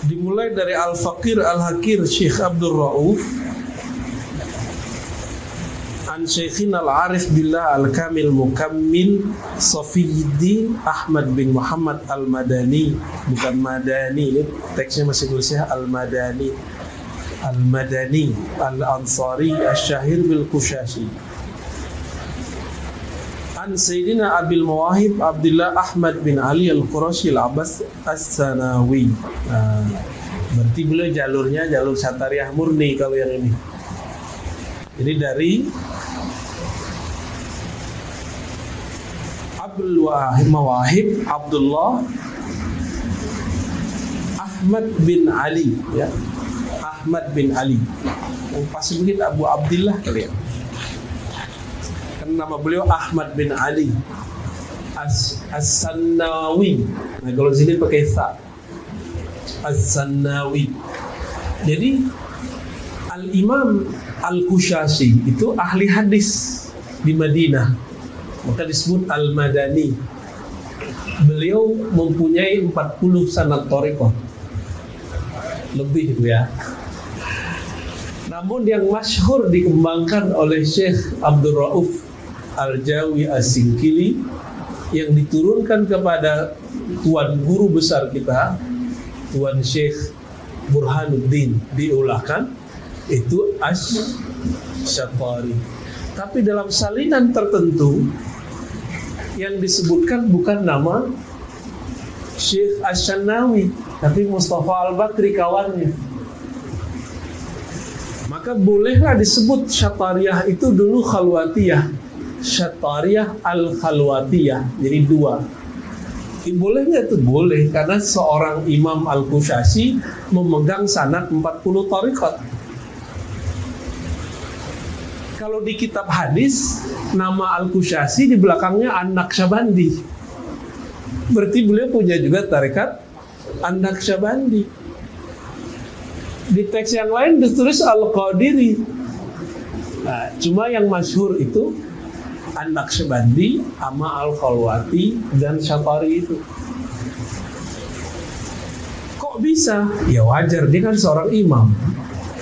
Dimulai dari Al-Faqir Al-Hakir Syekh Abdul Rauf an Syekhina Al-Arif Billah Al-Kamil Mukammil Safiyuddin Ahmad bin Muhammad Al-Madani, bukan Madani, ini teksnya masih tulisnya Al-Madani, Al-Madani Al-Ansari Asy-Syahir bil Qushashi. An Sayyidina Abil Mawahib Abdullah Ahmad bin Ali Al-Qurashi Al-Abbas As-Sanawi. Berarti beliau jalurnya jalur Syatariah murni kalau yang ini. Jadi dari Abdul Mawahib Abdullah Ahmad bin Ali, ya. Ahmad bin Ali. Pasti begitu Abu Abdillah kali ya. Kan nama beliau Ahmad bin Ali As-Sanawi. Nah, kalau di sini pakai sa. As-Sanawi. Jadi Al-Imam Al-Qushashi itu ahli hadis di Madinah, maka disebut Al-Madani. Beliau mempunyai 40 sanad thariqah lebih, ya. Namun yang masyhur dikembangkan oleh Syekh Abdul Rauf Al-Jawi As-Singkili yang diturunkan kepada tuan guru besar kita, Tuan Syekh Burhanuddin, diulahkan itu Asy-Syatari. Tapi dalam salinan tertentu yang disebutkan bukan nama Syekh Asy-Syanawi, tapi Mustafa Al-Bakri kawannya. Maka bolehlah disebut Syatariyah itu dulu Khalwatiyah, Syatariyah Al-Khalwatiyah, jadi dua. Boleh nggak itu? Boleh, karena seorang Imam Al-Qushashi memegang sanad 40 thariqat. Kalau di kitab hadis nama Al-Qushashi di belakangnya An-Naqsyabandi. Berarti beliau punya juga tarekat An-Naqsyabandi. Di teks yang lain ditulis Al-Qadiri. Nah, cuma yang masyhur itu An-Naqsyabandi sama Al-Khalwati dan Syatari itu. Kok bisa? Ya wajar, dia kan seorang imam.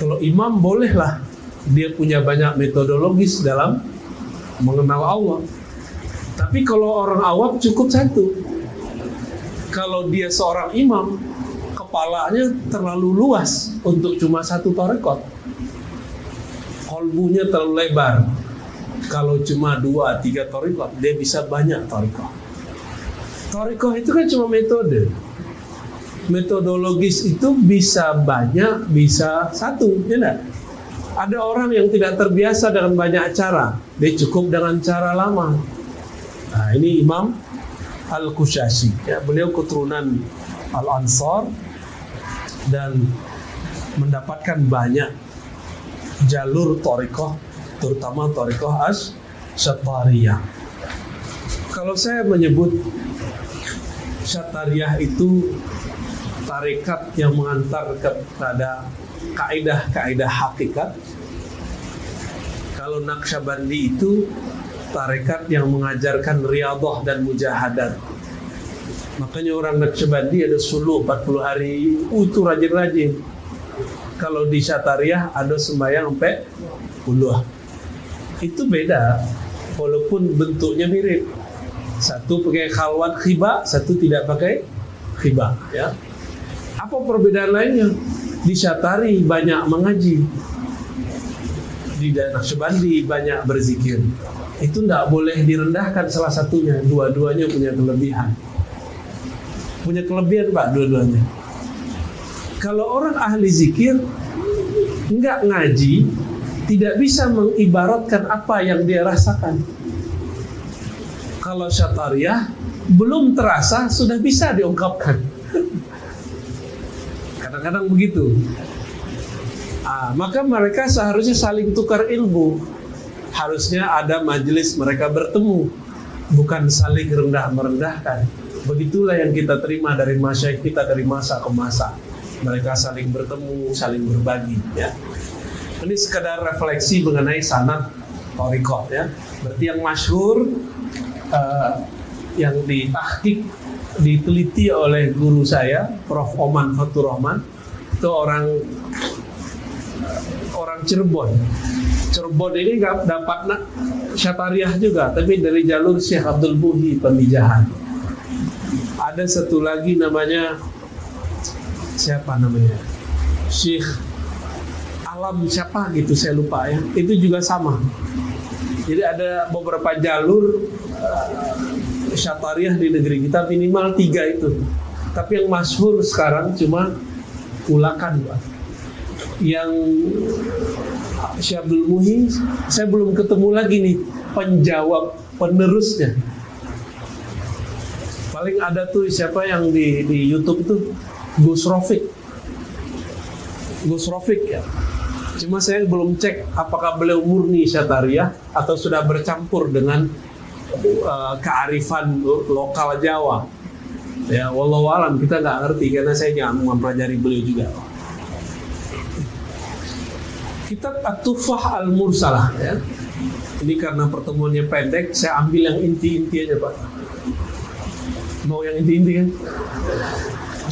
Kalau imam bolehlah dia punya banyak metodologis dalam mengenal Allah. Tapi kalau orang awam cukup satu. Kalau dia seorang imam, kepalanya terlalu luas untuk cuma satu thariqat. Kolbunya terlalu lebar. Kalau cuma 2-3 thariqat, dia bisa banyak thariqat. Thariqat itu kan cuma metode. Metodologis itu bisa banyak, bisa satu, ya enggak? Ada orang yang tidak terbiasa dengan banyak cara, dia cukup dengan cara lama. Nah, ini Imam Al-Qushashi, ya, beliau keturunan Al-Ansar dan mendapatkan banyak jalur thariqah, terutama thariqah Asy-Syatariyah. Kalau saya menyebut Syatariyah itu tarekat yang mengantar kepada kaidah-kaidah hakikat. Kalau Naqsyabandi itu tarekat yang mengajarkan riyadhah dan mujahadat. Makanya orang Naqsyabandi ada suluh 40 hari itu rajin-rajin. Kalau di Syatariyah ada sembahyang sampai 10. Itu beda, walaupun bentuknya mirip. Satu pakai khalwat khibah, satu tidak pakai khibah, ya. Apa perbedaan lainnya? Di Syatari banyak mengaji, di Naqsyabandi banyak berzikir. Itu tidak boleh direndahkan salah satunya. Dua-duanya punya kelebihan. Punya kelebihan, Pak, dua-duanya. Kalau orang ahli zikir enggak ngaji, tidak bisa mengibaratkan apa yang dia rasakan. Kalau Syatariyah belum terasa sudah bisa diungkapkan. Kadang-kadang begitu. Maka mereka seharusnya saling tukar ilmu. Harusnya ada majelis mereka bertemu, bukan saling rendah-merendahkan. Begitulah yang kita terima dari masyayikh kita dari masa ke masa. Mereka saling bertemu, saling berbagi, ya. Ini sekedar refleksi mengenai sanad thariqah, ya. Berarti yang masyhur yang ditahqiq diteliti oleh guru saya, Prof. Oman Fatur Rahman. Itu orang Cirebon. Cirebon ini nggak dapat syatariah juga, tapi dari jalur Syekh Abdul Muhi Pemijahan. Ada satu lagi namanya, siapa namanya? Syekh Alam siapa gitu, saya lupa ya. Itu juga sama. Jadi ada beberapa jalur syatariah di negeri kita, minimal 3 itu. Tapi yang masyhur sekarang cuma Ulakan, Pak. Yang Syekh Abdul Muhi, saya belum ketemu lagi nih penjawab penerusnya. Paling ada tuh siapa yang di YouTube itu, Gus Rofik ya. Cuma saya belum cek apakah beliau murni syatariah atau sudah bercampur dengan kearifan lokal Jawa. Ya, wallahu alam, kita nggak ngerti karena saya nggak mempelajari beliau juga. Kitab At-Tuhfah Al-Mursalah ya. Ini karena pertemuannya pendek, saya ambil yang inti-inti aja, Pak. Mau yang inti-inti kan?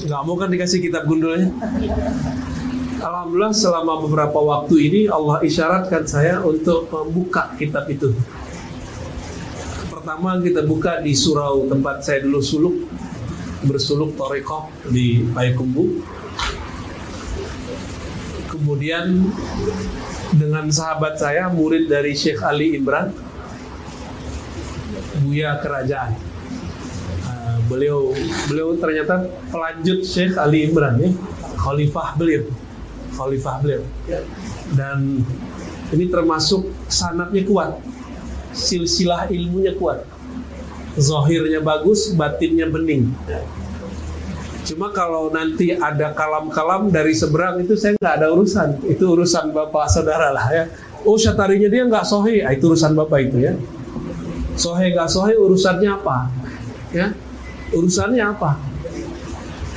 Nggak mau kan dikasih kitab gundulnya? Alhamdulillah selama beberapa waktu ini Allah isyaratkan saya untuk membuka kitab itu. Pertama kita buka di surau tempat saya dulu bersuluk thariqah di Payakumbuh. Kemudian dengan sahabat saya, murid dari Syekh Ali Imran, Buya Kerajaan. Beliau ternyata pelanjut Syekh Ali Imran ya, khalifah beliau. Dan ini termasuk sanadnya kuat, silsilah ilmunya kuat. Zahirnya bagus, batinnya bening. Cuma kalau nanti ada kalam-kalam dari seberang itu saya nggak ada urusan. Itu urusan bapak saudara lah ya. Oh, syatarinya dia nggak sahih, itu urusan bapak itu ya. Sahih nggak sahih urusannya apa? Ya, urusannya apa?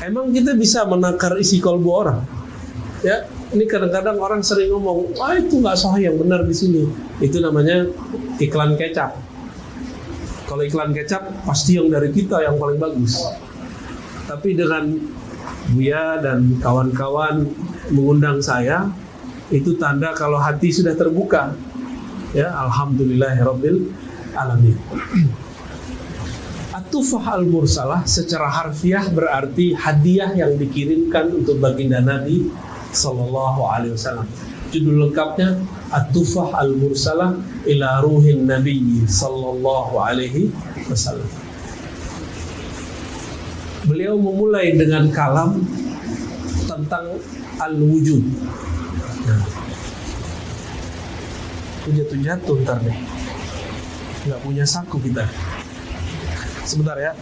Emang kita bisa menakar isi kolbu orang? Ya, ini kadang-kadang orang sering ngomong, wah itu nggak sahih, yang benar di sini. Itu namanya iklan kecap. Kalau iklan kecap pasti yang dari kita yang paling bagus. Tapi dengan Buya dan kawan-kawan mengundang saya, itu tanda kalau hati sudah terbuka. Ya, alhamdulillahirabbil alamin. At-Tuhfah Al-Mursalah secara harfiah berarti hadiah yang dikirimkan untuk baginda Nabi sallallahu alaihi wasallam. Judul lengkapnya At-Tuhfah Al-Mursalah ila ruhin Nabi sallallahu alaihi wasallam. Beliau memulai dengan kalam tentang al-wujud. Nah, jatuh ntar deh. Nggak punya saku kita. Sebentar ya.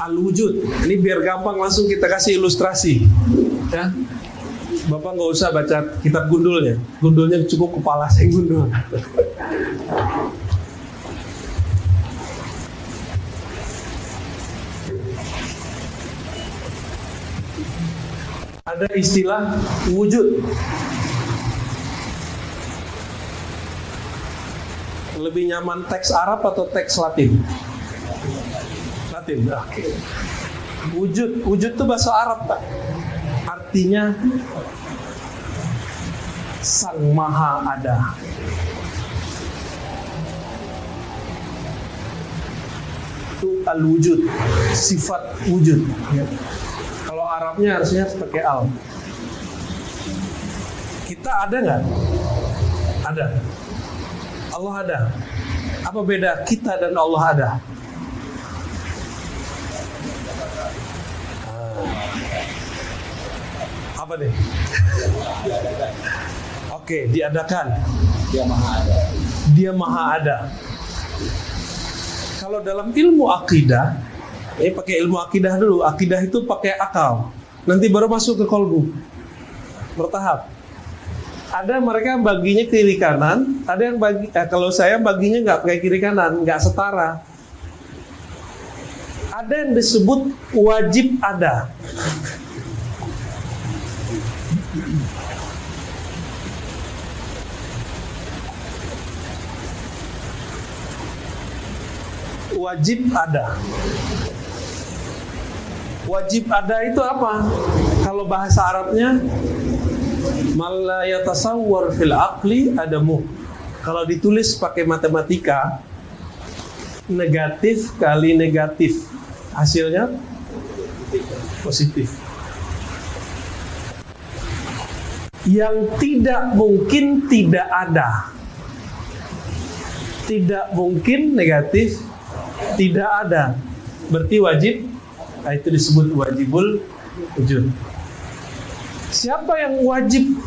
Al-wujud. Ini biar gampang langsung kita kasih ilustrasi. Ya. Bapak nggak usah baca kitab gundulnya. Gundulnya cukup kepala saya gundul. Ada istilah wujud. Lebih nyaman teks Arab atau teks Latin? Latin, oke. Wujud itu bahasa Arab, Pak. Artinya Sang Maha Ada. Itu al-wujud, sifat wujud. Kalau Arabnya harusnya pakai al. Kita ada nggak? Ada. Allah ada. Apa beda kita dan Allah ada? Apa nih? Oke, diadakan. Dia Maha Ada. Dia Maha Ada. Kalau dalam ilmu akidah, pakai ilmu akidah dulu. Akidah itu pakai akal. Nanti baru masuk ke kolbu. Bertahap. Ada mereka baginya kiri kanan. Ada yang bagi. Kalau saya baginya nggak pakai kiri kanan, nggak setara. Ada yang disebut wajib ada. wajib ada. Wajib ada itu apa? Kalau bahasa Arabnya mal la yatasawwar fil aqli adamu. Kalau ditulis pakai matematika, negatif kali negatif, hasilnya positif. Yang tidak mungkin tidak ada. Tidak mungkin negatif tidak ada. Berarti wajib, nah itu disebut wajibul wujud. Siapa yang wajib,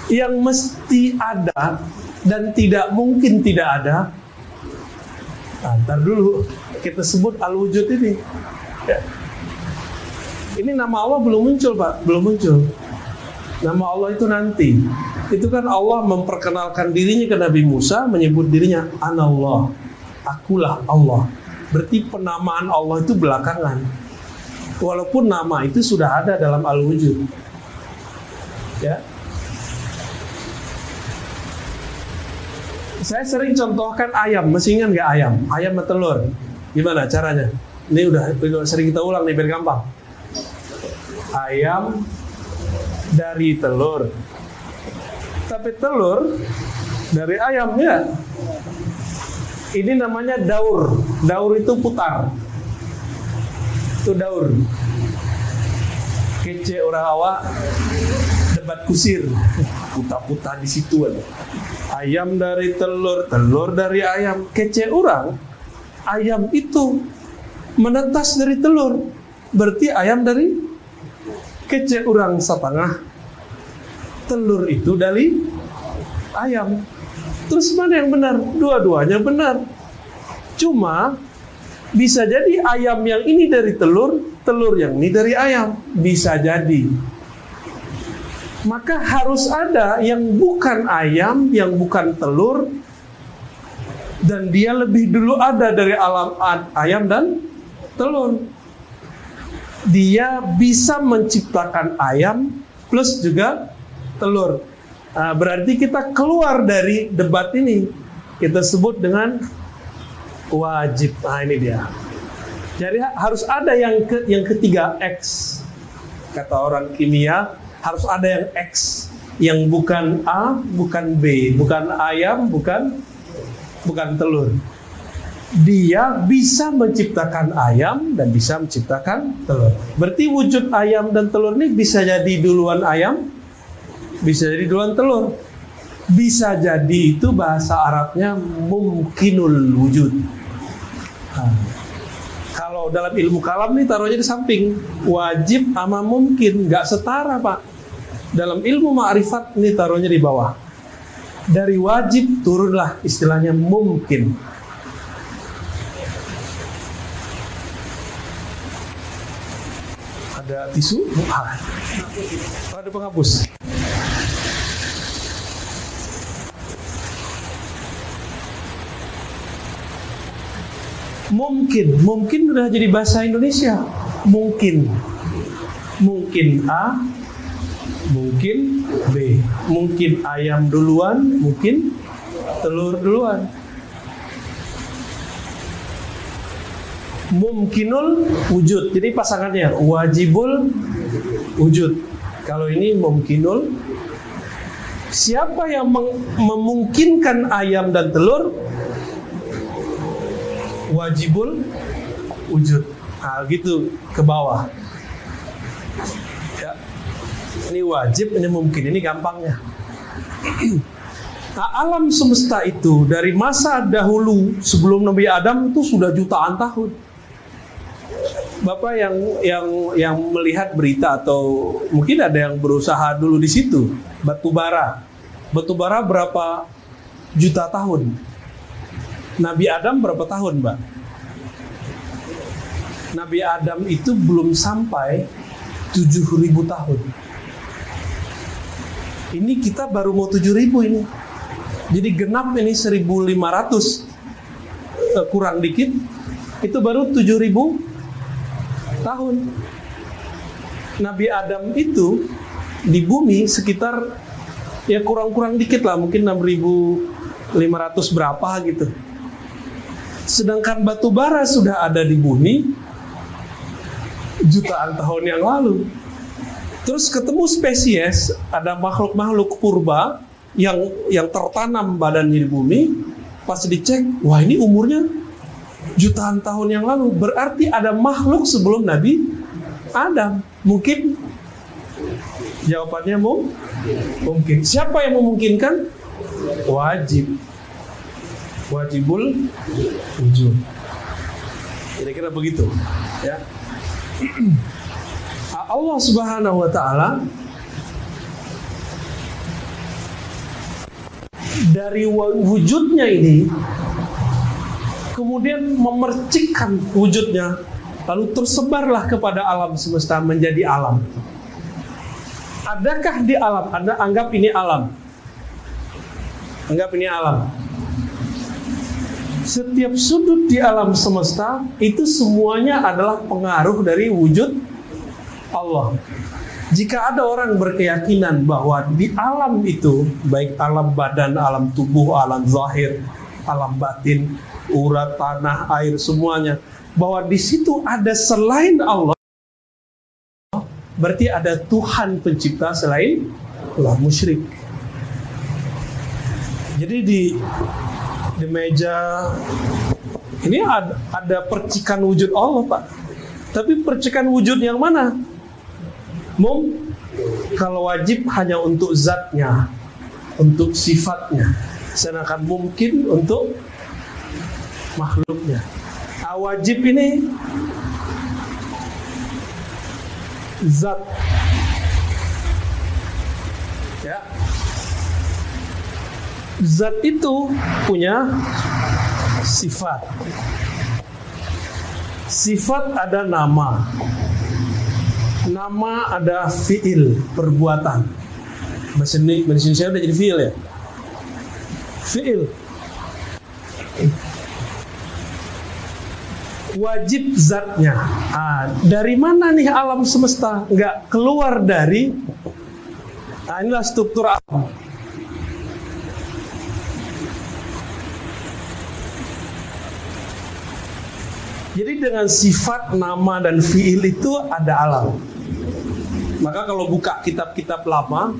yang mesti ada dan tidak mungkin tidak ada? Nah, ntar dulu kita sebut al-wujud ini. Ya. Ini nama Allah belum muncul, Pak, belum muncul. Nama Allah itu nanti. Itu kan Allah memperkenalkan dirinya ke Nabi Musa, menyebut dirinya Anallah, akulah Allah. Berarti penamaan Allah itu belakangan. Walaupun nama itu sudah ada dalam al-wujud. Ya. Saya sering contohkan ayam, masih ingat nggak ayam? Ayam sama telur. Gimana caranya? Ini udah sering kita ulang nih biar gampang. Ayam dari telur. Tapi telur dari ayam ya. Ini namanya daur. Daur itu putar. Itu daur. Kece orang awak debat kusir. Putar-putar di situ ada. Ayam dari telur, telur dari ayam. Kece orang, ayam itu menetas dari telur. Berarti ayam dari kece orang setengah. Telur itu dari ayam. Terus mana yang benar? Dua-duanya benar. Cuma bisa jadi ayam yang ini dari telur, telur yang ini dari ayam. Bisa jadi. Maka harus ada yang bukan ayam, yang bukan telur, dan dia lebih dulu ada dari alam ayam dan telur. Dia bisa menciptakan ayam plus juga telur. Nah, berarti kita keluar dari debat ini. Kita sebut dengan wajib. Nah, ini dia. Jadi harus ada yang ketiga, X. Kata orang kimia, harus ada yang X, yang bukan A, bukan B, bukan ayam, bukan telur. Dia bisa menciptakan ayam dan bisa menciptakan telur. Berarti wujud ayam dan telur ini bisa jadi duluan ayam, bisa jadi duluan telur. Bisa jadi itu bahasa Arabnya mumkinul wujud. Nah, kalau dalam ilmu kalam nih taruhnya di samping. Wajib sama mungkin, nggak setara, Pak. Dalam ilmu ma'rifat ini taruhnya di bawah. Dari wajib turunlah istilahnya mungkin. Ada tisu? Ada penghapus. Mungkin udah jadi bahasa Indonesia. Mungkin A, mungkin B, mungkin ayam duluan, mungkin telur duluan. Mumkinul wujud, jadi pasangannya wajibul wujud. Kalau ini mumkinul, siapa yang memungkinkan ayam dan telur? Wajibul wujud. Nah, gitu ke bawah. Ya. Ini wajib, ini mungkin, ini gampangnya. Nah, alam semesta itu dari masa dahulu sebelum Nabi Adam itu sudah jutaan tahun. Bapak yang melihat berita atau mungkin ada yang berusaha dulu di situ, batu bara berapa juta tahun? Nabi Adam berapa tahun, Mbak? Nabi Adam itu belum sampai 7.000 tahun. Ini kita baru mau 7.000 ini. Jadi genap ini 1.500 kurang dikit. Itu baru 7.000 tahun. Nabi Adam itu di bumi sekitar ya kurang-kurang dikit lah, mungkin 6.500 berapa gitu. Sedangkan batu bara sudah ada di bumi jutaan tahun yang lalu. Terus ketemu spesies, ada makhluk-makhluk purba yang tertanam badannya di bumi. Pas dicek, wah ini umurnya jutaan tahun yang lalu. Berarti ada makhluk sebelum Nabi Adam. Mungkin? Jawabannya mungkin. Siapa yang memungkinkan? Wajibul wujud. Kira-kira begitu, ya. Allah Subhanahu wa taala dari wujudnya ini kemudian memercikkan wujudnya, lalu tersebarlah kepada alam semesta menjadi alam. Adakah di alam? Anda anggap ini alam. Anggap ini alam. Setiap sudut di alam semesta itu semuanya adalah pengaruh dari wujud Allah. Jika ada orang berkeyakinan bahwa di alam itu, baik alam badan, alam tubuh, alam zahir, alam batin, urat, tanah, air, semuanya, bahwa di situ ada selain Allah, berarti ada Tuhan pencipta selain Allah, musyrik. Jadi di meja ini ada percikan wujud Allah, Pak. Tapi percikan wujud yang mana? Kalau wajib hanya untuk zatnya, untuk sifatnya, sedangkan mungkin untuk makhluknya. Wajib ini zat, ya. Zat itu punya sifat. Sifat ada nama. Nama ada fiil, perbuatan. Bahasa Indonesia udah jadi fiil ya. Fiil. Wajib zatnya. Dari mana nih alam semesta? Nggak keluar dari. Inilah struktur alam. Jadi dengan sifat, nama, dan fiil itu ada alam. Maka kalau buka kitab-kitab lama,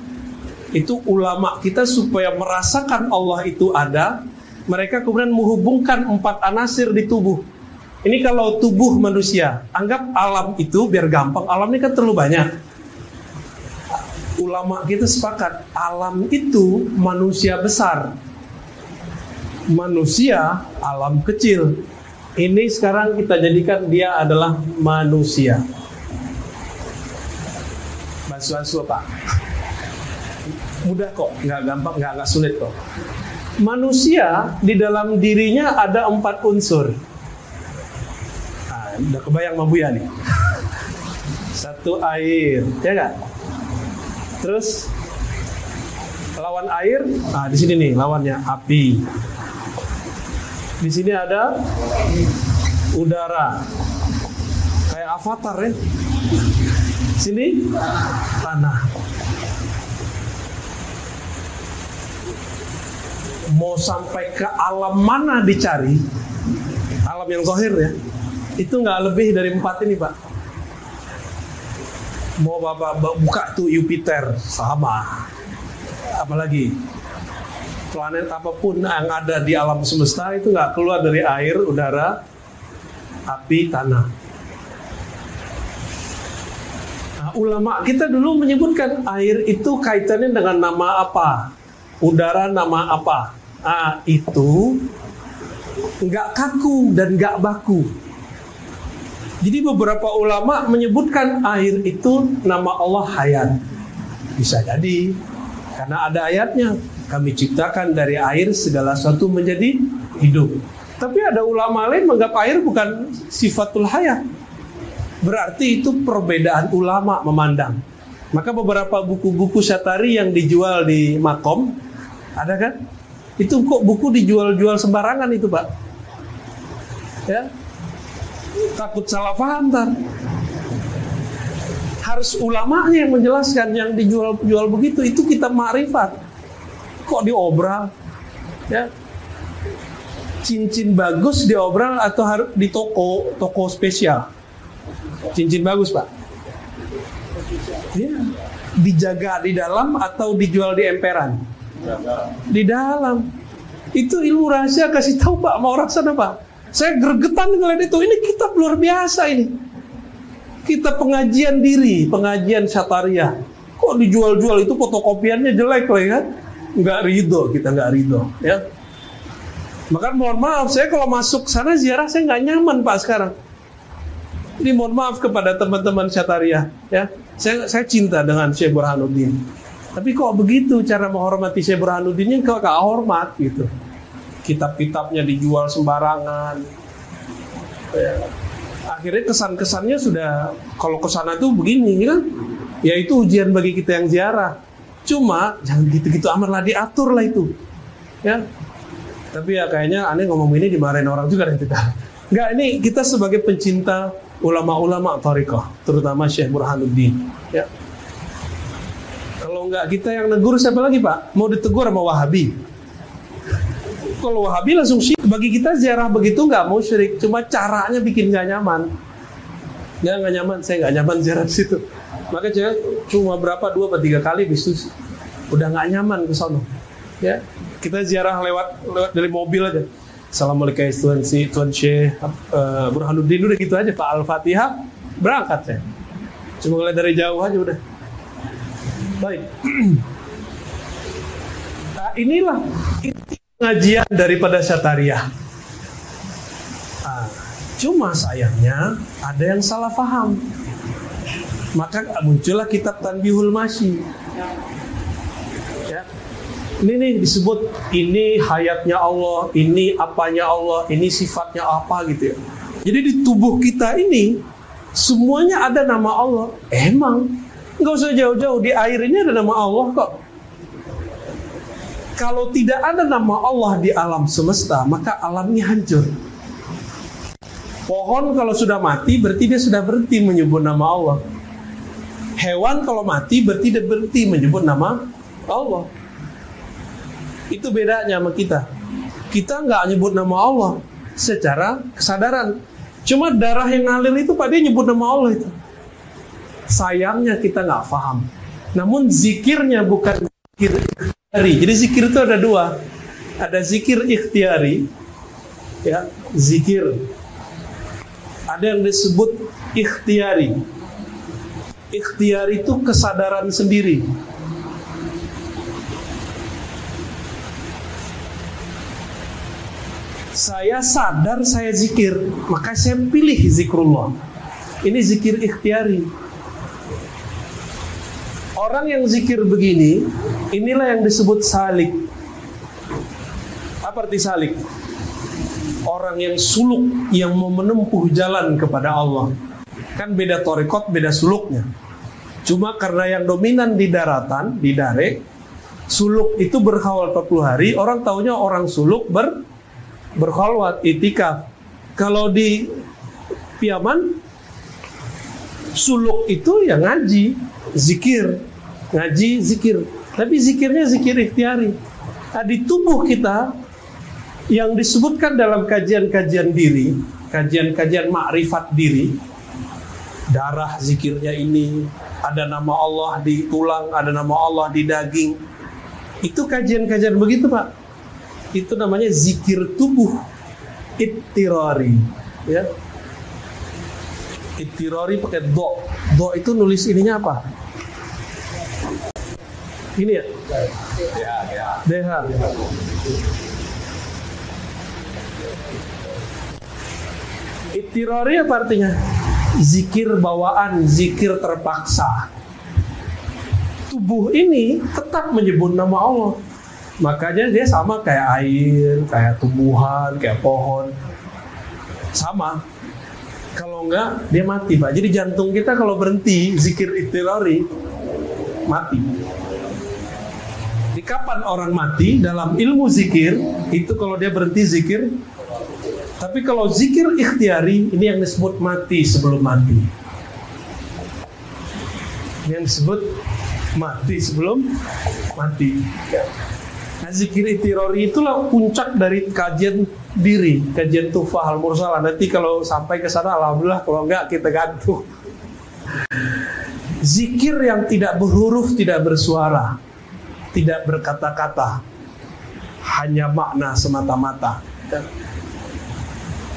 itu ulama kita supaya merasakan Allah itu ada, mereka kemudian menghubungkan 4 anasir di tubuh. Ini kalau tubuh manusia, anggap alam itu, biar gampang, alam ini kan terlalu banyak. Ulama kita sepakat, alam itu manusia besar. Manusia, alam kecil. Ini sekarang kita jadikan dia adalah manusia. Bansu-bansu Pak. Mudah kok, nggak gampang, nggak sulit kok. Manusia di dalam dirinya ada 4 unsur. Udah kebayang Mbak Buya nih. 1 air, ya nggak? Terus lawan air, di sini nih lawannya api. Di sini ada udara, kayak Avatar ya. Sini tanah. Mau sampai ke alam mana dicari, alam yang zahir ya, itu nggak lebih dari 4 ini Pak. Mau Bapak buka tuh Jupiter, sama. Apalagi planet apapun yang ada di alam semesta itu nggak keluar dari air, udara, api, tanah. Nah, ulama kita dulu menyebutkan air itu kaitannya dengan nama apa, udara nama apa. Itu nggak kaku dan nggak baku. Jadi beberapa ulama menyebutkan air itu nama Allah hayat. Bisa jadi karena ada ayatnya. Kami ciptakan dari air segala sesuatu menjadi hidup. Tapi ada ulama lain menganggap air bukan sifatul hayat. Berarti itu perbedaan ulama memandang. Maka beberapa buku-buku syatari yang dijual di Makom, ada kan? Itu kok buku dijual-jual sembarangan itu Pak. Ya, takut salah paham ntar. Harus ulamanya yang menjelaskan. Yang dijual-jual begitu itu kitab ma'rifat. Kok diobral? Ya. cincin bagus diobral atau harus di toko spesial? Cincin bagus, Pak. Ya. Dijaga di dalam atau dijual di emperan? Di dalam. Itu ilmu rahasia, kasih tahu Pak sama orang sana, Pak. Saya gregetan ngeliat itu. Ini kitab luar biasa ini. Kitab pengajian diri, pengajian syatariah. Kok dijual-jual, itu fotokopiannya jelek lah kan? Nggak ridho, kita nggak ridho, ya. Maka mohon maaf, saya kalau masuk sana ziarah saya nggak nyaman Pak sekarang. Jadi mohon maaf kepada teman-teman syatariah, ya. Saya cinta dengan Syekh Burhanuddin. Tapi kok begitu cara menghormati Syekh Burhanuddinnya, kok gak hormat gitu. Kitab-kitabnya dijual sembarangan. Ya. Akhirnya kesan-kesannya sudah, kalau kesana tuh begini kan. Ya itu ujian bagi kita yang ziarah. Cuma jangan gitu-gitu amat lah, diatur lah itu. Ya. Tapi ya kayaknya aneh ngomong ini dimarahin orang juga nanti. Enggak, ini kita sebagai pencinta ulama-ulama thariqah, terutama Syekh Burhanuddin, ya. Kalau enggak kita yang negur, siapa lagi Pak? Mau ditegur sama Wahabi? Kalau Wahabi langsung syirik. Bagi kita ziarah begitu enggak mau syirik, cuma caranya bikin enggak nyaman. Enggak nyaman, saya enggak nyaman ziarah di situ. Maka cuma berapa 2 atau 3 kali bisnis udah enggak nyaman ke sono. Ya, kita ziarah lewat dari mobil aja. Assalamualaikum Tuan Syekh Burhanuddin, udah gitu aja Pak, Al-Fatihah, berangkat saya. Cuma ngeliat dari jauh aja udah. Baik. Nah, inilah inti pengajian daripada syatariah. Nah, cuma sayangnya ada yang salah paham. Maka muncullah kitab Tanbihul Masyi. Ya. Ini nih disebut, ini hayatnya Allah, ini apanya Allah, ini sifatnya apa gitu ya. Jadi di tubuh kita ini semuanya ada nama Allah. Emang nggak usah jauh-jauh, di air ini ada nama Allah kok. Kalau tidak ada nama Allah di alam semesta, maka alamnya hancur. Pohon kalau sudah mati berarti dia sudah berhenti menyebut nama Allah. Hewan kalau mati berarti dia berhenti menyebut nama Allah. Itu bedanya sama kita. Kita nggak nyebut nama Allah secara kesadaran. Cuma darah yang ngalir itu Pak, dia nyebut nama Allah itu. Sayangnya kita nggak paham. Namun zikirnya bukan zikir ikhtiari. Jadi zikir itu ada 2. Ada zikir ikhtiari, ya, zikir. Ada yang disebut ikhtiari. Ikhtiari itu kesadaran sendiri. Saya sadar saya zikir, maka saya pilih zikrullah. Ini zikir ikhtiari. Orang yang zikir begini, inilah yang disebut salik. Apa arti salik? Orang yang suluk, yang mau menempuh jalan kepada Allah. Kan beda thariqat, beda suluknya. Cuma karena yang dominan di daratan, di dare, suluk itu berkhawal 40 hari, orang taunya orang suluk berkhalwat, itikaf. Kalau di Piaman, suluk itu ya ngaji, zikir, ngaji, zikir. Tapi zikirnya zikir ikhtiari. Nah, di tubuh kita yang disebutkan dalam kajian-kajian diri, kajian-kajian makrifat diri, darah zikirnya ini, ada nama Allah di tulang, ada nama Allah di daging. Itu kajian-kajian begitu Pak. Itu namanya zikir tubuh ittirari, ya. Ittirari pakai do. Do itu nulis ininya apa? Ini ya? DH. Ittirari apa artinya? Zikir bawaan, zikir terpaksa. Tubuh ini tetap menyebut nama Allah. Makanya dia sama kayak air, kayak tumbuhan, kayak pohon. Sama. Kalau enggak, dia mati Pak. Jadi jantung kita kalau berhenti zikir ittirari, mati. Di kapan orang mati dalam ilmu zikir, itu kalau dia berhenti zikir. Tapi kalau zikir ikhtiari, ini yang disebut mati sebelum mati. Ini yang disebut mati sebelum mati. Zikir itirori itulah puncak dari kajian diri, kajian Tuhfah al-Mursalah. Nanti kalau sampai ke sana alhamdulillah, kalau enggak kita gantung. Zikir yang tidak berhuruf, tidak bersuara, tidak berkata-kata, hanya makna semata-mata.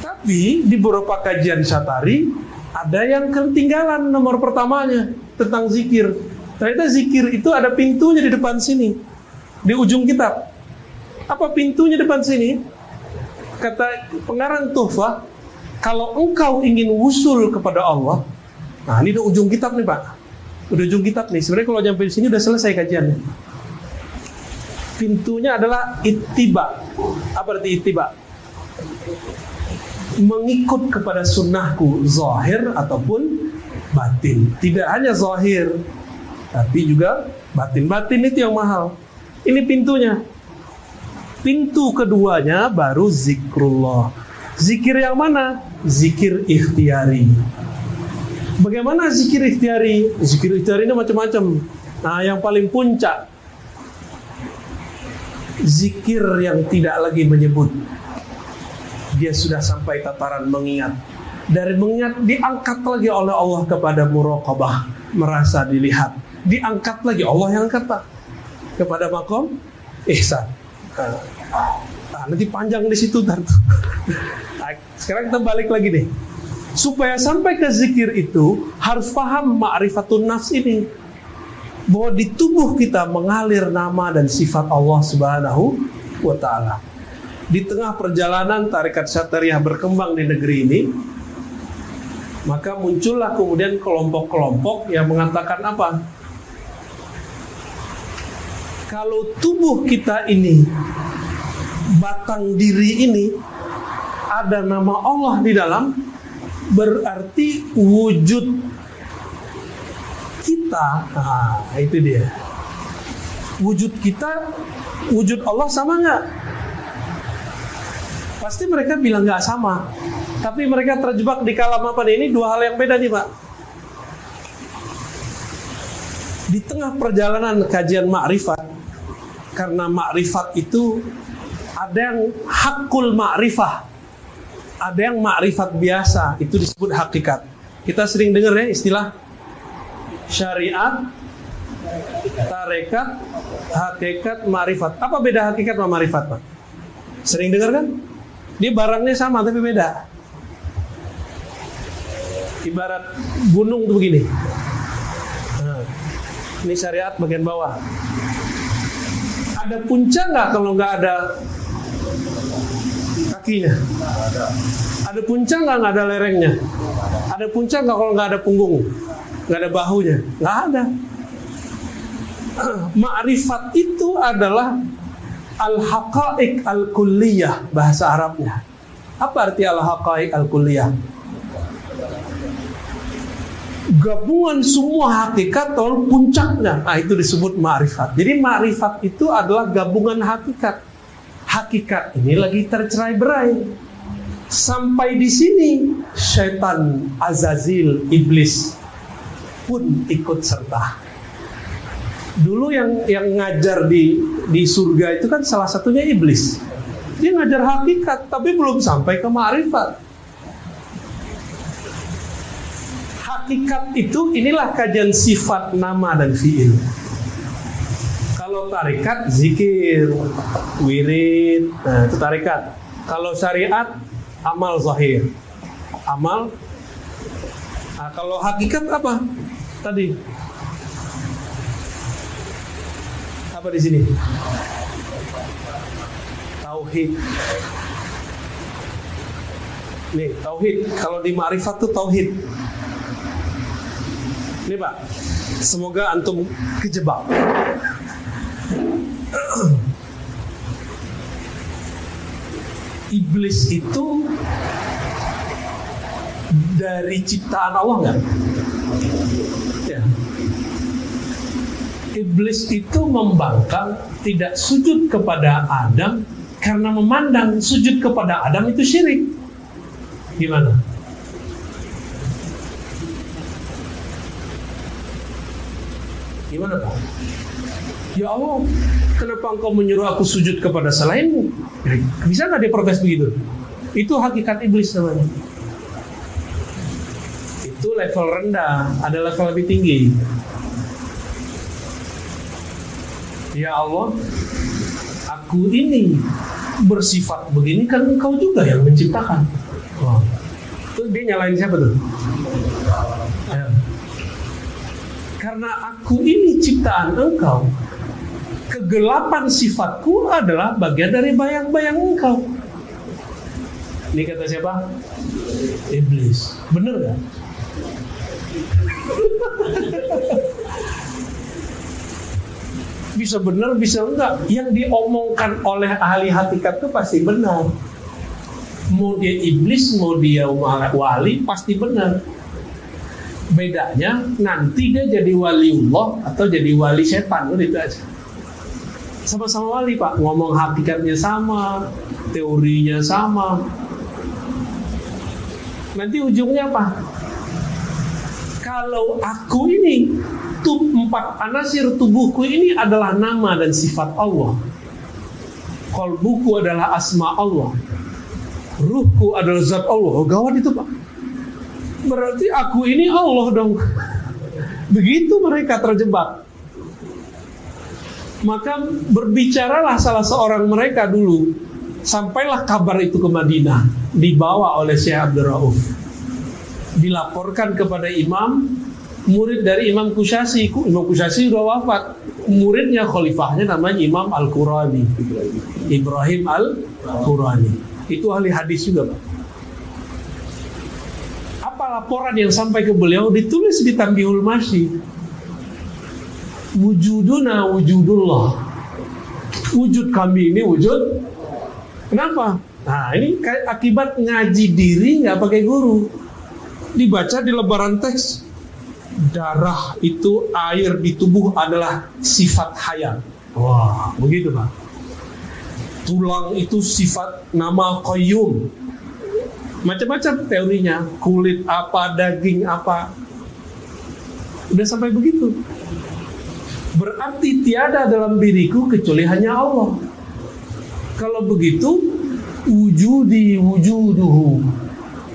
Tapi di beberapa kajian Syatari ada yang ketinggalan nomor pertamanya tentang zikir. Ternyata zikir itu ada pintunya di depan sini, di ujung kitab. Apa pintunya depan sini? Kata pengarang Tuhfah, kalau engkau ingin wusul kepada Allah, nah ini di ujung kitab nih Pak, udah ujung kitab nih. Sebenarnya kalau sampai di sini udah selesai kajiannya. Pintunya adalah ittiba. Apa arti ittiba? Mengikut kepada sunnahku, zahir ataupun batin. Tidak hanya zahir, tapi juga batin. Batin itu yang mahal. Ini pintunya. Pintu keduanya baru zikrullah. Zikir yang mana? Zikir ikhtiari. Bagaimana zikir ikhtiari? Zikir ikhtiari ini macam-macam. Nah, yang paling puncak, zikir yang tidak lagi menyebut. Dia sudah sampai tataran mengingat. Dari mengingat diangkat lagi oleh Allah kepada muraqabah, merasa dilihat. Diangkat lagi, Allah yang angkat Pak, kepada maqam ihsan. Nah, nanti panjang di situ nah, sekarang kita balik lagi nih. Supaya sampai ke zikir itu harus paham ma'rifatun nafs ini, bahwa di tubuh kita mengalir nama dan sifat Allah Subhanahu wa ta'ala. Di tengah perjalanan tarekat Syatariyah berkembang di negeri ini, maka muncullah kemudian kelompok-kelompok yang mengatakan apa? Kalau tubuh kita ini, batang diri ini, ada nama Allah di dalam, berarti wujud kita, nah itu dia. Wujud kita, wujud Allah sama nggak? Pasti mereka bilang nggak sama. Tapi mereka terjebak di kalam apa nih? Ini dua hal yang beda nih Pak. Di tengah perjalanan kajian ma'rifat, karena ma'rifat itu ada yang hakul ma'rifah, ada yang ma'rifat biasa, itu disebut hakikat. Kita sering dengar ya istilah syariat, tarekat, hakikat, ma'rifat. Apa beda hakikat sama ma'rifat Pak? Sering dengar kan? Dia barangnya sama tapi beda. Ibarat gunung tuh begini. Nah, ini syariat bagian bawah. Ada puncak nggak kalau nggak ada kakinya? Ada puncak nggak ada lerengnya? Ada puncak nggak kalau nggak ada punggung? Nggak ada bahunya? Nggak ada. Ma'rifat itu adalah al-haqa'iq al-kulliyah, bahasa Arabnya. Apa arti al-haqa'iq al-kulliyah? Gabungan semua hakikat atau puncaknya. Nah, itu disebut ma'rifat. Jadi ma'rifat itu adalah gabungan hakikat. Hakikat ini lagi tercerai-berai. Sampai di sini syaitan, Azazil, iblis pun ikut serta. Dulu yang ngajar di surga itu kan salah satunya iblis. Dia ngajar hakikat tapi belum sampai ke ma'rifat. Hakikat itu inilah kajian sifat, nama dan fiil. Kalau tarekat zikir, wirid, nah itu tarekat. Kalau syariat amal zahir, amal. Nah, kalau hakikat apa? Tadi apa di sini? Tauhid. Nih tauhid. Kalau di ma'rifat tuh tauhid. Ini Pak, semoga antum kejebak. Iblis itu dari ciptaan Allah nggak? Ya. Iblis itu membangkang, tidak sujud kepada Adam karena memandang sujud kepada Adam itu syirik. Gimana? Gimana Pak? Ya Allah, kenapa engkau menyuruh aku sujud kepada selainmu? Bisa nggak dia protes begitu? Itu hakikat iblis namanya. Itu level rendah, ada level lebih tinggi. Ya Allah, aku ini bersifat begini kan engkau juga yang menciptakan. Oh. Itu dia nyalain siapa tuh? Ya. Karena aku ini ciptaan engkau, kegelapan sifatku adalah bagian dari bayang-bayang engkau. Ini kata siapa? Iblis. Bener gak? Bisa benar, bisa enggak. Yang diomongkan oleh ahli hakikat itu pasti benar. Mau dia iblis, mau dia wali, pasti benar. Bedanya nanti dia jadi waliullah atau jadi wali setan, itu aja. Sama-sama wali Pak, ngomong hakikatnya sama, teorinya sama. Nanti ujungnya apa? Kalau aku ini, empat anasir tubuhku ini adalah nama dan sifat Allah. Qalbuku adalah asma Allah. Ruhku adalah zat Allah. Oh, gawat itu Pak. Berarti aku ini Allah dong. Begitu mereka terjebak. Maka berbicaralah salah seorang mereka dulu. Sampailah kabar itu ke Madinah, dibawa oleh Syekh Abdul Rauf. Dilaporkan kepada imam, murid dari Imam Kusyasi. Imam Kusyasi sudah wafat. Muridnya, khalifahnya namanya Imam Al-Qurani, Ibrahim Al-Qurani. Itu ahli hadis juga Pak. Apa laporan yang sampai ke beliau? Ditulis di Tanbihul Masyi. Wujuduna wujudullah. Wujud kami ini wujud. Kenapa? Nah ini akibat ngaji diri nggak pakai guru. Dibaca di lebaran teks. Darah itu, air di tubuh adalah sifat hayat. Wah, begitu Pak. Tulang itu sifat nama qayyum. Macam-macam teorinya. Kulit apa, daging apa. Udah sampai begitu. Berarti tiada dalam diriku kecuali hanya Allah. Kalau begitu, wujudi wujuduhu.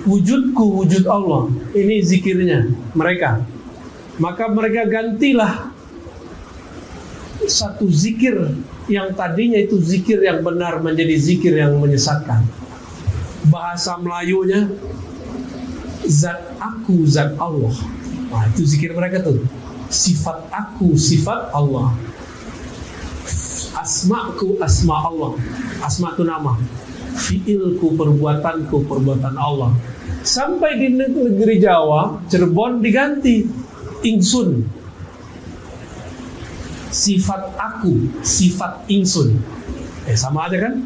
Wujudku wujud Allah. Ini zikirnya mereka. Maka mereka gantilah satu zikir yang tadinya itu zikir yang benar menjadi zikir yang menyesatkan. Bahasa Melayunya, zat aku, zat Allah. Nah, itu zikir mereka tuh. Sifat aku, sifat Allah. Asma'ku, asma Allah. Asma itu nama. Fi'ilku, perbuatanku, perbuatan Allah. Sampai di negeri Jawa, Cirebon diganti ingsun. Sifat aku, sifat ingsun. Sama aja kan?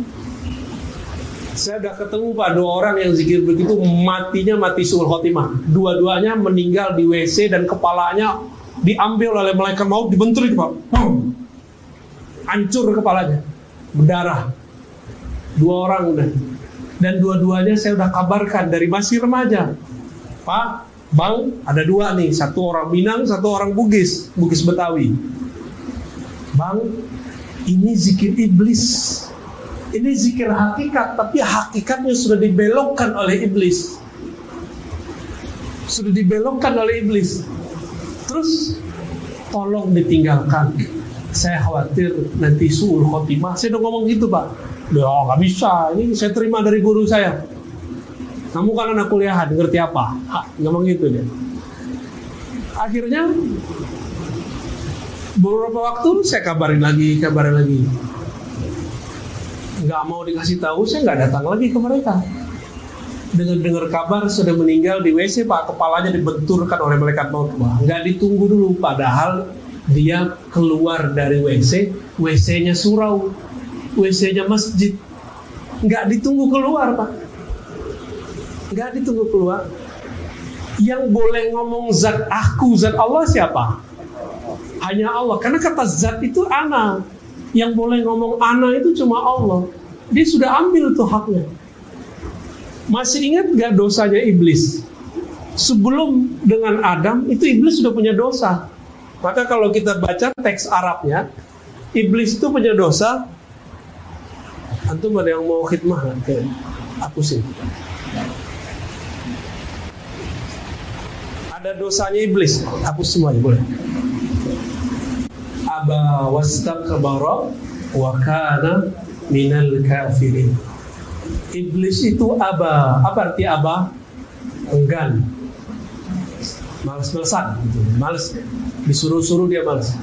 Saya udah ketemu Pak, 2 orang yang zikir begitu, matinya mati suul khotimah. Dua-duanya meninggal di WC dan kepalanya diambil oleh malaikat maut, dibentur itu Pak. Hancur kepalanya, berdarah. 2 orang udah. Dan dua-duanya saya udah kabarkan dari masih remaja. Pak, Bang, ada 2 nih, satu orang Minang, satu orang Bugis Betawi. Bang, ini zikir iblis. Ini zikir hakikat, tapi hakikatnya sudah dibelokkan oleh iblis. Sudah dibelokkan oleh iblis. Terus tolong ditinggalkan. Saya khawatir nanti suul khotimah. Saya udah ngomong gitu Pak. Udah gak bisa. Ini saya terima dari guru saya. Kamu kan anak kuliahan, ngerti apa? Ngomong gitu dia. Akhirnya beberapa waktu saya kabarin lagi. Nggak mau dikasih tahu, saya nggak datang lagi ke mereka. Dengar kabar sudah meninggal di WC Pak, kepalanya dibenturkan oleh malaikat maut. Nggak ditunggu dulu, padahal dia keluar dari WC, WC-nya surau, WC-nya masjid. Nggak ditunggu keluar Pak, nggak ditunggu keluar. Yang boleh ngomong zat aku, zat Allah siapa? Hanya Allah, karena kata zat itu ana. Yang boleh ngomong ana itu cuma Allah. Dia sudah ambil tuh haknya. Masih ingat gak dosanya iblis? Sebelum dengan Adam itu iblis sudah punya dosa. Maka kalau kita baca teks Arabnya, Iblis itu punya dosa. Antum ada yang mau khidmah kan? Hapusin. Ada dosanya iblis, hapus semuanya boleh. Aba wastakbara wa kana minal kafirin. Iblis itu aba. Apa arti aba? Enggan. Males-malesan gitu. Males. Disuruh-suruh dia males.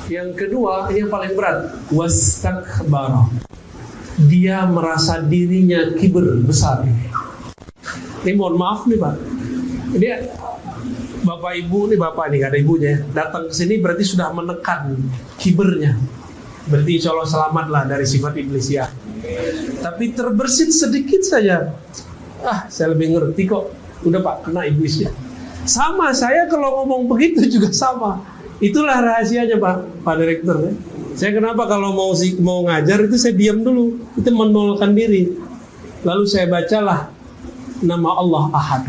Yang kedua, ini yang paling berat, wastakbara. Dia merasa dirinya kibir, besar. Ini mohon maaf nih Pak. Ini Bapak Ibu, nih Bapak nih, gak ada ibunya, datang ke sini berarti sudah menekan kibernya. Berarti insya Allah selamat lah dari sifat iblis ya. Tapi terbersit sedikit saja. Saya lebih ngerti kok. Udah Pak, kena iblisnya. Sama, saya kalau ngomong begitu juga sama. Itulah rahasianya Pak Direktur ya. Saya kenapa kalau mau ngajar itu saya diam dulu. Itu menolkan diri. Lalu saya bacalah nama Allah Ahad.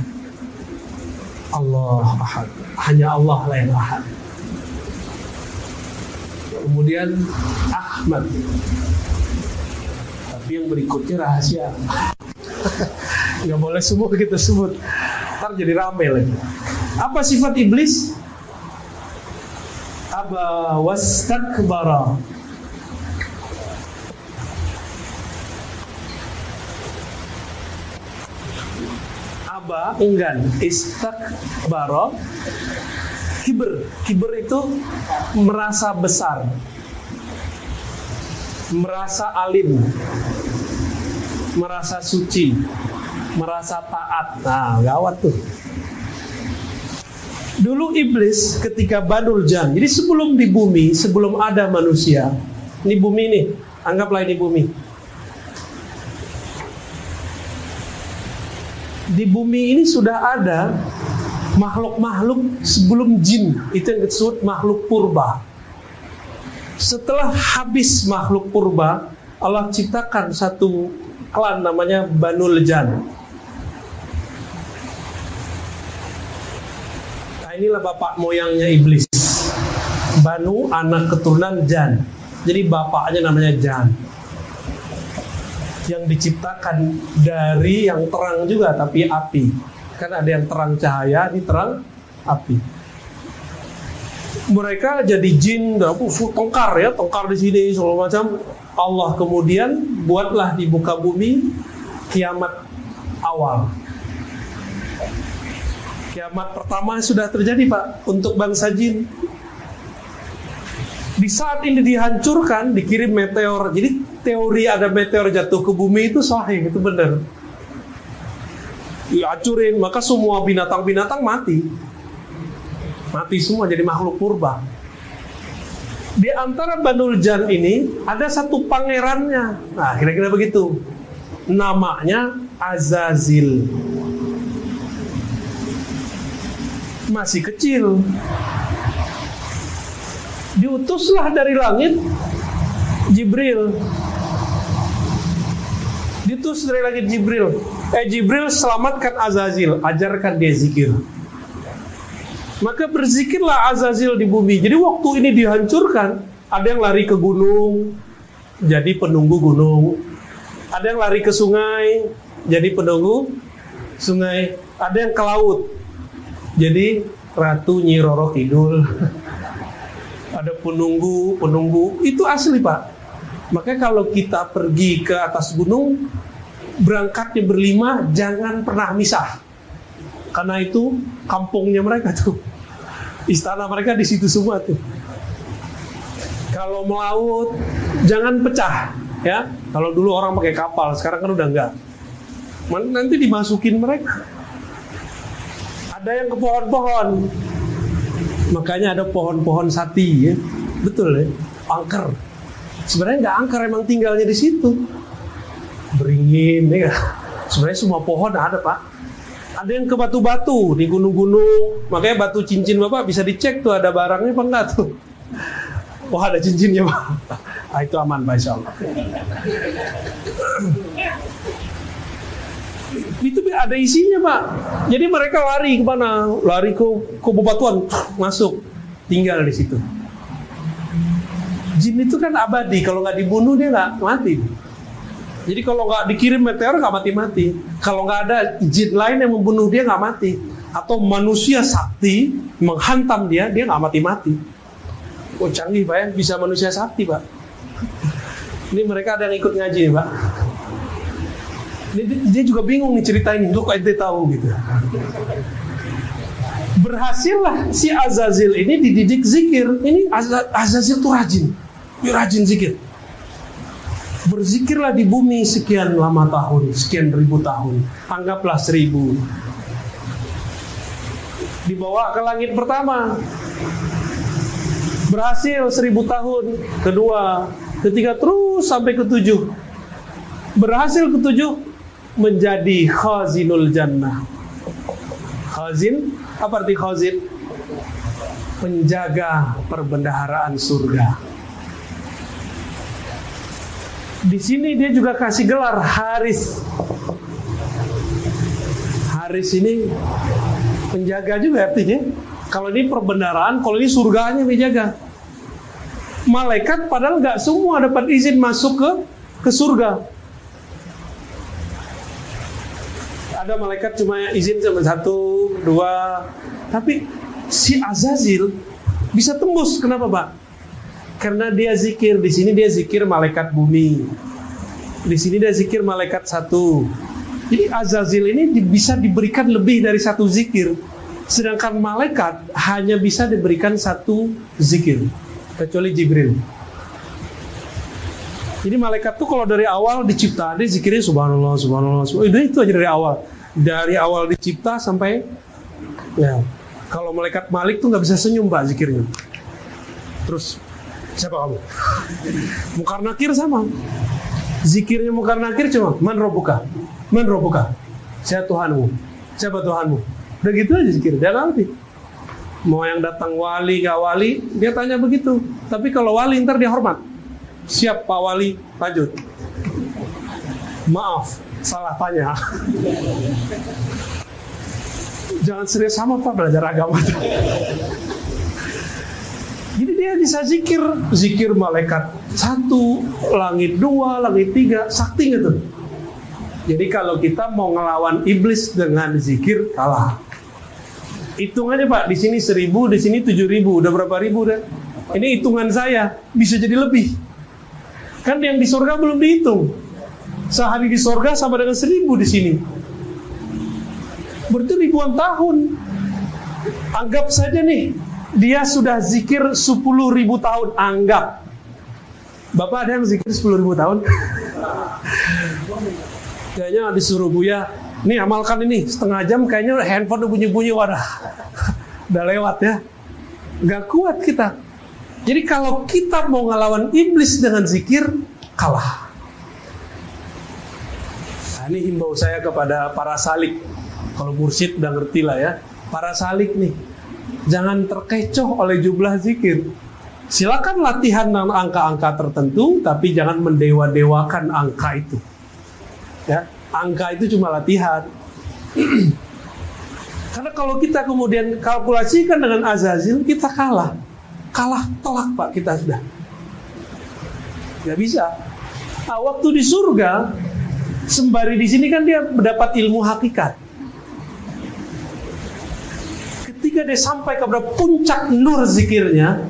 Allah Ahad. Hanya Allah lah yang Ahad. Kemudian Ahmad. Tapi yang berikutnya rahasia. Nggak boleh semua kita sebut. Ntar jadi rame lagi. Apa sifat iblis? Aba wastakbara. Aba enggan, istakbara kiber. Kiber itu merasa besar, merasa alim, merasa suci, merasa taat. Nah, gawat tuh. Dulu iblis ketika Banul Jan, jadi sebelum di bumi, sebelum ada manusia, ini bumi nih, anggaplah ini bumi. Di bumi ini sudah ada makhluk-makhluk sebelum jin, itu yang disebut makhluk purba. Setelah habis makhluk purba, Allah ciptakan satu klan namanya Banul Jan. Inilah bapak moyangnya iblis. Banu anak keturunan Jan. Jadi bapaknya namanya Jan. Yang diciptakan dari yang terang juga tapi api. Kan ada yang terang cahaya, ini terang api. Mereka jadi jin, tengkar ya, tengkar di sini segala macam. Allah kemudian buatlah di muka bumi kiamat awal. Kiamat pertama sudah terjadi Pak untuk bangsa jin. Di saat ini dihancurkan, dikirim meteor. Jadi teori ada meteor jatuh ke bumi itu sahih, itu benar. Dihancurin, maka semua binatang-binatang mati. Mati semua jadi makhluk purba. Di antara Banul Jan ini ada satu pangerannya. Nah, kira-kira begitu. Namanya Azazil. Masih kecil. Diutuslah dari langit Jibril. Diutus dari langit Jibril. Jibril selamatkan Azazil, ajarkan dia zikir. Maka berzikirlah Azazil di bumi. Jadi waktu ini dihancurkan, ada yang lari ke gunung, jadi penunggu gunung. Ada yang lari ke sungai, jadi penunggu sungai. Ada yang ke laut, jadi Ratu Nyi Roro Kidul. Ada penunggu, itu asli Pak. Makanya kalau kita pergi ke atas gunung, berangkatnya berlima, jangan pernah misah. Karena itu kampungnya mereka tuh, istana mereka di situ semua tuh. Kalau melaut, jangan pecah, ya. Kalau dulu orang pakai kapal, sekarang kan udah enggak. Nanti dimasukin mereka. Ada yang ke pohon-pohon, makanya ada pohon-pohon sati, ya. Betul ya, angker. Sebenarnya nggak angker, emang tinggalnya di situ. Beringin, ya. Sebenarnya semua pohon ada Pak. Ada yang ke batu-batu di gunung-gunung, makanya batu cincin Bapak bisa dicek tuh ada barangnya apa enggak tuh. Wah, ada cincinnya Pak. Ah, itu aman Pak, insya Allah. Itu ada isinya Pak. Jadi mereka lari ke mana? Lari ke bebatuan, masuk, tinggal di situ. Jin itu kan abadi, kalau nggak dibunuh dia nggak mati. Jadi kalau nggak dikirim meteor nggak mati-mati. Kalau nggak ada jin lain yang membunuh dia nggak mati. Atau manusia sakti menghantam dia nggak mati-mati. Oh canggih Pak ya, bisa manusia sakti Pak. Ini mereka ada yang ikut ngaji nih Pak. Dia juga bingung nih ceritain, lu kok ente tahu gitu. Berhasillah si Azazil ini dididik zikir. Ini Azazil tuh rajin, dia rajin zikir. Berzikirlah di bumi sekian lama tahun, sekian ribu tahun, anggaplah 1000. Dibawa ke langit pertama, berhasil 1000 tahun, kedua, ketiga, terus sampai ke-7. Berhasil ke-7, menjadi khazinul jannah. Khazin, apa arti khazin? Penjaga perbendaharaan surga. Di sini dia juga kasih gelar Haris. Haris ini penjaga juga artinya. Kalau ini perbendaharaan, kalau ini surganya dijaga. Malaikat padahal nggak semua dapat izin masuk ke surga. Ada malaikat cuma izin cuma 1, 2, tapi si Azazil bisa tembus. Kenapa Pak? Karena dia zikir. Di sini dia zikir malaikat bumi, di sini dia zikir malaikat 1. Jadi Azazil ini bisa diberikan lebih dari 1 zikir, sedangkan malaikat hanya bisa diberikan 1 zikir, kecuali Jibril. Jadi malaikat tuh kalau dari awal dicipta dia zikirnya subhanallah, subhanallah, subhanallah. Itu aja dari awal dicipta sampai ya. Kalau malaikat Malik tuh nggak bisa senyum Pak zikirnya. Terus siapa kamu? Mukar Nakir sama. Zikirnya Mukar Nakir cuma man robbuka, man robbuka. Saya Tuhanmu. Siapa Tuhanmu? Udah gitu aja zikir. Dia ngerti. Mau yang datang wali gak wali, dia tanya begitu. Tapi kalau wali ntar dia hormat. Siap Pak Wali, lanjut. Maaf, salah tanya. Jangan serius sama Pak belajar agama. Jadi dia bisa zikir malaikat 1, langit 2, langit 3, sakti gitu. Jadi kalau kita mau ngelawan iblis dengan zikir, kalah. Hitung aja Pak, di sini 1000, di sini 7000, udah berapa ribu dah? Ini hitungan saya, bisa jadi lebih. Kan yang di surga belum dihitung. Sehari di surga sama dengan 1000 di sini. Berarti ribuan tahun. Anggap saja nih, dia sudah zikir 10.000 tahun. Anggap. Bapak ada yang zikir 10.000 tahun? Kayaknya disuruh Buya, nih amalkan ini, setengah jam kayaknya handphone udah bunyi-bunyi, wadah. Udah lewat ya. Gak kuat kita. Jadi kalau kita mau ngelawan iblis dengan zikir, kalah. Nah, ini himbau saya kepada para salik. Kalau mursyid udah ngerti lah ya. Para salik nih, jangan terkecoh oleh jumlah zikir. Silakan latihan dengan angka-angka tertentu, tapi jangan mendewa-dewakan angka itu. Ya, angka itu cuma latihan. Karena kalau kita kemudian kalkulasikan dengan Azazil, kita kalah telak Pak, kita sudah nggak bisa. Nah, waktu di surga, sembari di sini kan dia mendapat ilmu hakikat. Ketika dia sampai kepada puncak nur zikirnya,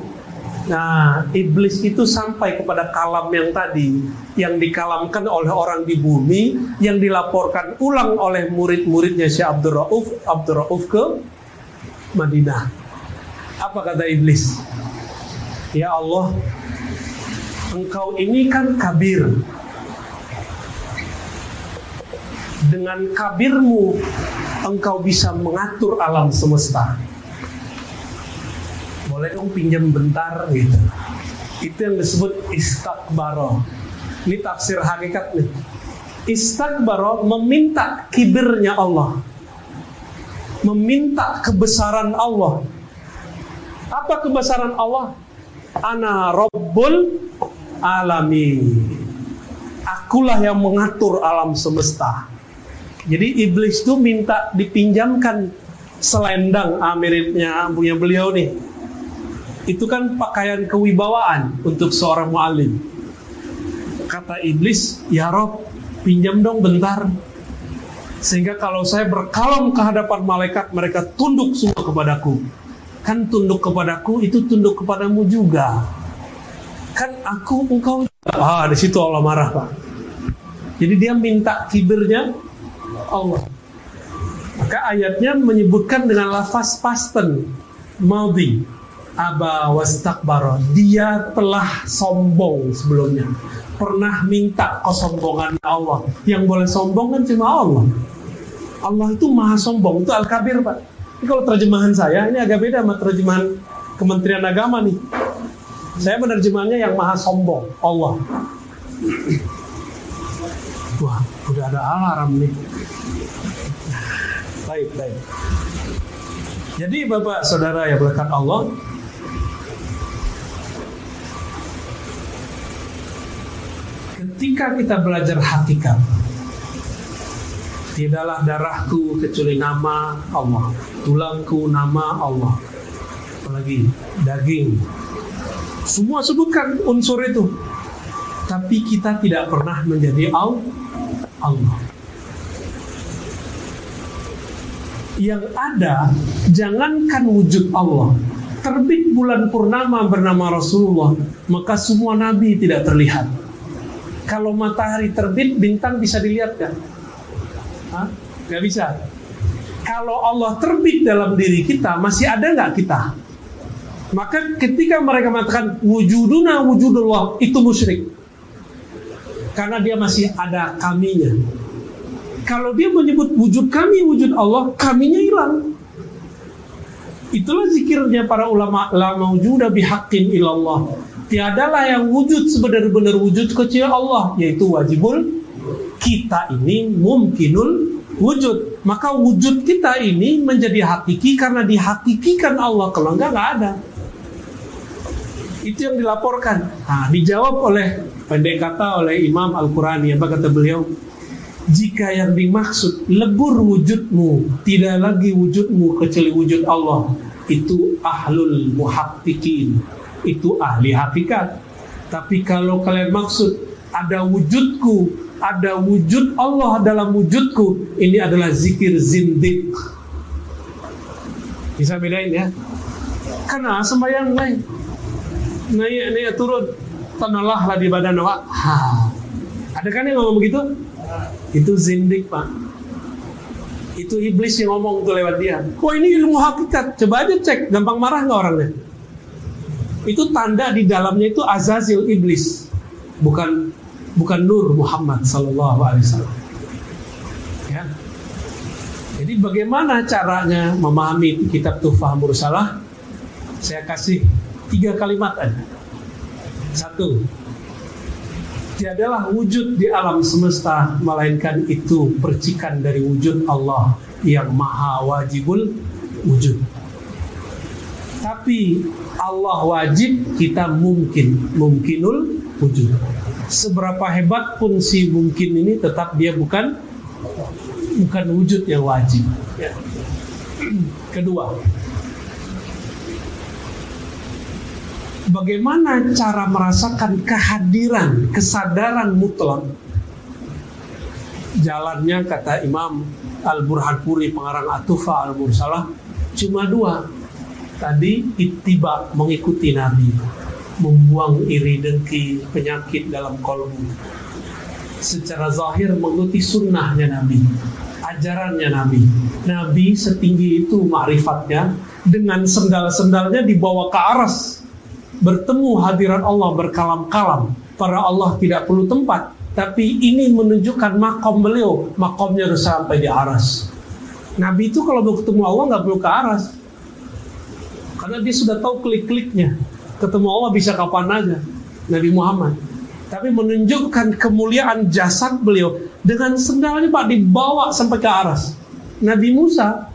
nah iblis itu sampai kepada kalam yang tadi, yang dikalamkan oleh orang di bumi, yang dilaporkan ulang oleh murid-muridnya Syekh Abdul Rauf ke Madinah. Apa kata iblis? Ya Allah, Engkau ini kan kabir. Dengan kabirmu, Engkau bisa mengatur alam semesta. Boleh dong pinjam bentar gitu. Itu yang disebut istakbaro. Ini tafsir hakikat nih. Istakbaro meminta kibirnya Allah, meminta kebesaran Allah. Apa kebesaran Allah? Ana Rabbul Alamin. Akulah yang mengatur alam semesta. Jadi iblis itu minta dipinjamkan selendang miliknya punya beliau nih. Itu kan pakaian kewibawaan untuk seorang mu'allim. Kata iblis, ya Rob, pinjam dong bentar. Sehingga kalau saya berkalam ke hadapan malaikat, mereka tunduk semua kepadaku. Kan tunduk kepadaku, itu tunduk kepadamu juga. Kan aku, engkau juga. Di situ Allah marah, Pak. Jadi dia minta kibirnya Allah. Maka ayatnya menyebutkan dengan lafaz pasten, maudhi, aba wastakbara. Dia telah sombong sebelumnya. Pernah minta kesombongan Allah. Yang boleh sombong kan cuma Allah. Allah itu maha sombong. Itu Al-Kabir, Pak. Ini kalau terjemahan saya, ini agak beda sama terjemahan Kementerian Agama nih. Saya menerjemahnya yang maha sombong, Allah. Wah, udah ada alarm nih. Baik. Jadi Bapak Saudara yang berkat Allah, ketika kita belajar hakikat, tidaklah darahku kecuali nama Allah, tulangku nama Allah, apalagi daging, semua sebutkan unsur itu. Tapi kita tidak pernah menjadi Allah. Yang ada, jangankan wujud Allah, terbit bulan purnama bernama Rasulullah, maka semua nabi tidak terlihat. Kalau matahari terbit, bintang bisa dilihat kan? Gak bisa. Kalau Allah terbit dalam diri kita, masih ada gak kita? Maka ketika mereka mengatakan wujuduna wujudullah, itu musyrik. Karena dia masih ada kaminya. Kalau dia menyebut wujud kami, wujud Allah, kaminya hilang. Itulah zikirnya para ulama, la maujuda bihaqqin illallah. Tiadalah yang wujud sebenar-benar wujud kecuali Allah, yaitu wajibul. Kita ini mumkinul wujud. Maka wujud kita ini menjadi hakiki karena dihakikikan Allah. Kalau enggak ada. Itu yang dilaporkan. Dijawab oleh pendek kata oleh Imam Al-Qurani. Apa kata beliau? Jika yang dimaksud lebur wujudmu, tidak lagi wujudmu kecuali wujud Allah, itu ahlul muhaqqiqin, itu ahli hakikat. Tapi kalau kalian maksud ada wujudku, ada wujud Allah dalam wujudku, ini adalah zikir zindik. Bisa bedain ya? Karena sembahyang naik turun, tanahlah di badan awak. Ada kan yang ngomong begitu? Itu zindik, Pak. Itu iblis yang ngomong tuh lewat dia. Wah, ini ilmu hakikat. Coba aja cek, gampang marah nggak orangnya? Itu tanda di dalamnya itu Azazil iblis, bukan Nur Muhammad Sallallahu Alaihi Wasallam. Ya. Jadi bagaimana caranya memahami kitab Tuhfah Mursalah? Saya kasih 3 kalimat aja. 1. Tiadalah wujud di alam semesta melainkan itu percikan dari wujud Allah yang maha wajibul wujud. Tapi Allah wajib, kita mungkinul wujud. Seberapa hebat pun si mungkin ini, tetap dia bukan wujud yang wajib. Ya. Kedua, bagaimana cara merasakan kehadiran, kesadaran mutlak? Jalannya, kata Imam Al-Burhanpuri, pengarang At-Tuhfah Al-Mursalah, cuma 2. Tadi ittiba, mengikuti Nabi, membuang iri dengki, penyakit dalam kolbu. Secara zahir mengikuti sunnahnya Nabi, ajarannya Nabi. Nabi setinggi itu ma'rifatnya, dengan sendal-sendalnya dibawa ke aras, bertemu hadirat Allah berkalam-kalam. Para Allah tidak perlu tempat, tapi ini menunjukkan makom beliau, makomnya harus sampai di aras. Nabi itu kalau mau ketemu Allah nggak perlu ke aras, karena dia sudah tahu klik-kliknya. Ketemu Allah bisa kapan aja, Nabi Muhammad. Tapi menunjukkan kemuliaan jasad beliau, dengan sendalnya Pak dibawa sampai ke aras. Nabi Musa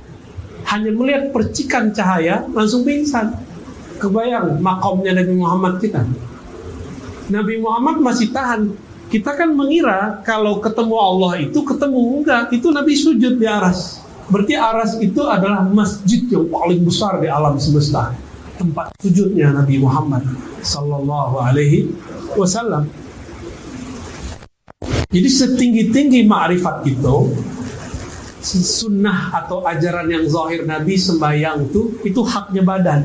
hanya melihat percikan cahaya langsung pingsan. Kebayang makomnya Nabi Muhammad kita. Nabi Muhammad masih tahan. Kita kan mengira kalau ketemu Allah itu ketemu, enggak, itu Nabi sujud di aras. Berarti aras itu adalah masjid yang paling besar di alam semesta. tempat sujudnya Nabi Muhammad sallallahu alaihi wasallam. Jadi setinggi-tinggi ma'rifat itu, sunnah atau ajaran yang zahir Nabi sembahyang itu haknya badan.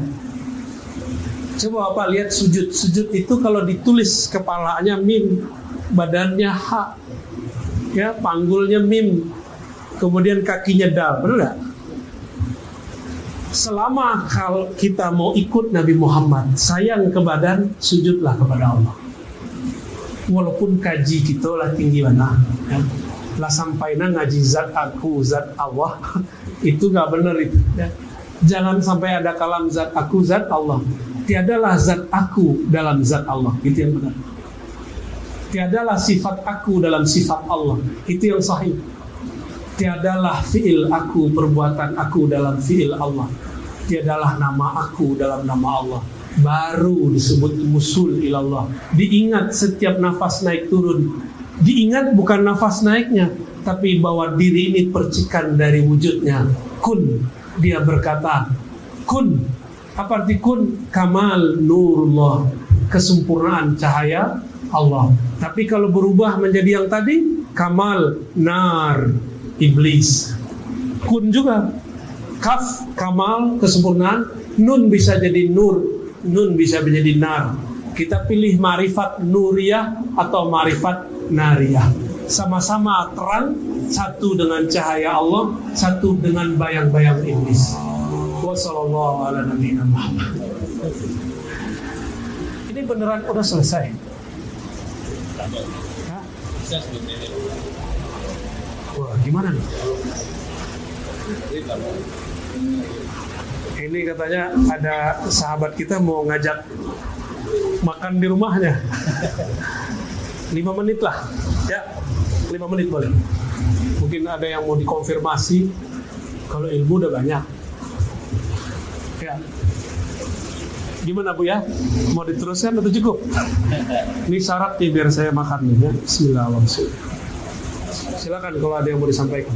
Coba Bapak lihat sujud itu kalau ditulis kepalanya mim, badannya ha, ya panggulnya mim, kemudian kakinya dal, benar nggak? Selama kalau kita mau ikut Nabi Muhammad, sayang ke badan, sujudlah kepada Allah. Walaupun kaji kita lah tinggi mana, ya. Lah sampainya ngaji zat aku, zat Allah, itu nggak benar itu. Ya. Jangan sampai ada kalam zat aku, zat Allah. Tiadalah zat aku dalam zat Allah, itu yang benar. Tiadalah sifat aku dalam sifat Allah, itu yang sahih. Tiadalah fi'il aku, perbuatan aku dalam fi'il Allah. Tiadalah nama aku dalam nama Allah. Baru disebut musul ilallah. Diingat setiap nafas naik turun. Diingat bukan nafas naiknya, tapi bahwa diri ini percikan dari wujudnya. Kun, dia berkata, kun. Apa arti kun? Kamal nurullah, kesempurnaan cahaya Allah. Tapi kalau berubah menjadi yang tadi, kamal nar, iblis. Kun juga, kaf, kamal, kesempurnaan. Nun bisa jadi nur, nun bisa menjadi nar. Kita pilih ma'rifat nuriyah atau ma'rifat nariyah. Sama-sama terang, satu dengan cahaya Allah, satu dengan bayang-bayang iblis. Wassallallahu ala nabiyina Muhammad. Ini beneran udah selesai? Hah? Wah, gimana nih? Ini katanya ada sahabat kita mau ngajak makan di rumahnya. 5 menit lah, ya, 5 menit boleh. Mungkin ada yang mau dikonfirmasi. Kalau ilmu udah banyak. Ya. Gimana Bu ya? Mau diteruskan atau cukup? Ini syarat nih biar saya makan nih ya. Bismillahirrahmanirrahim. Silakan kalau ada yang mau disampaikan.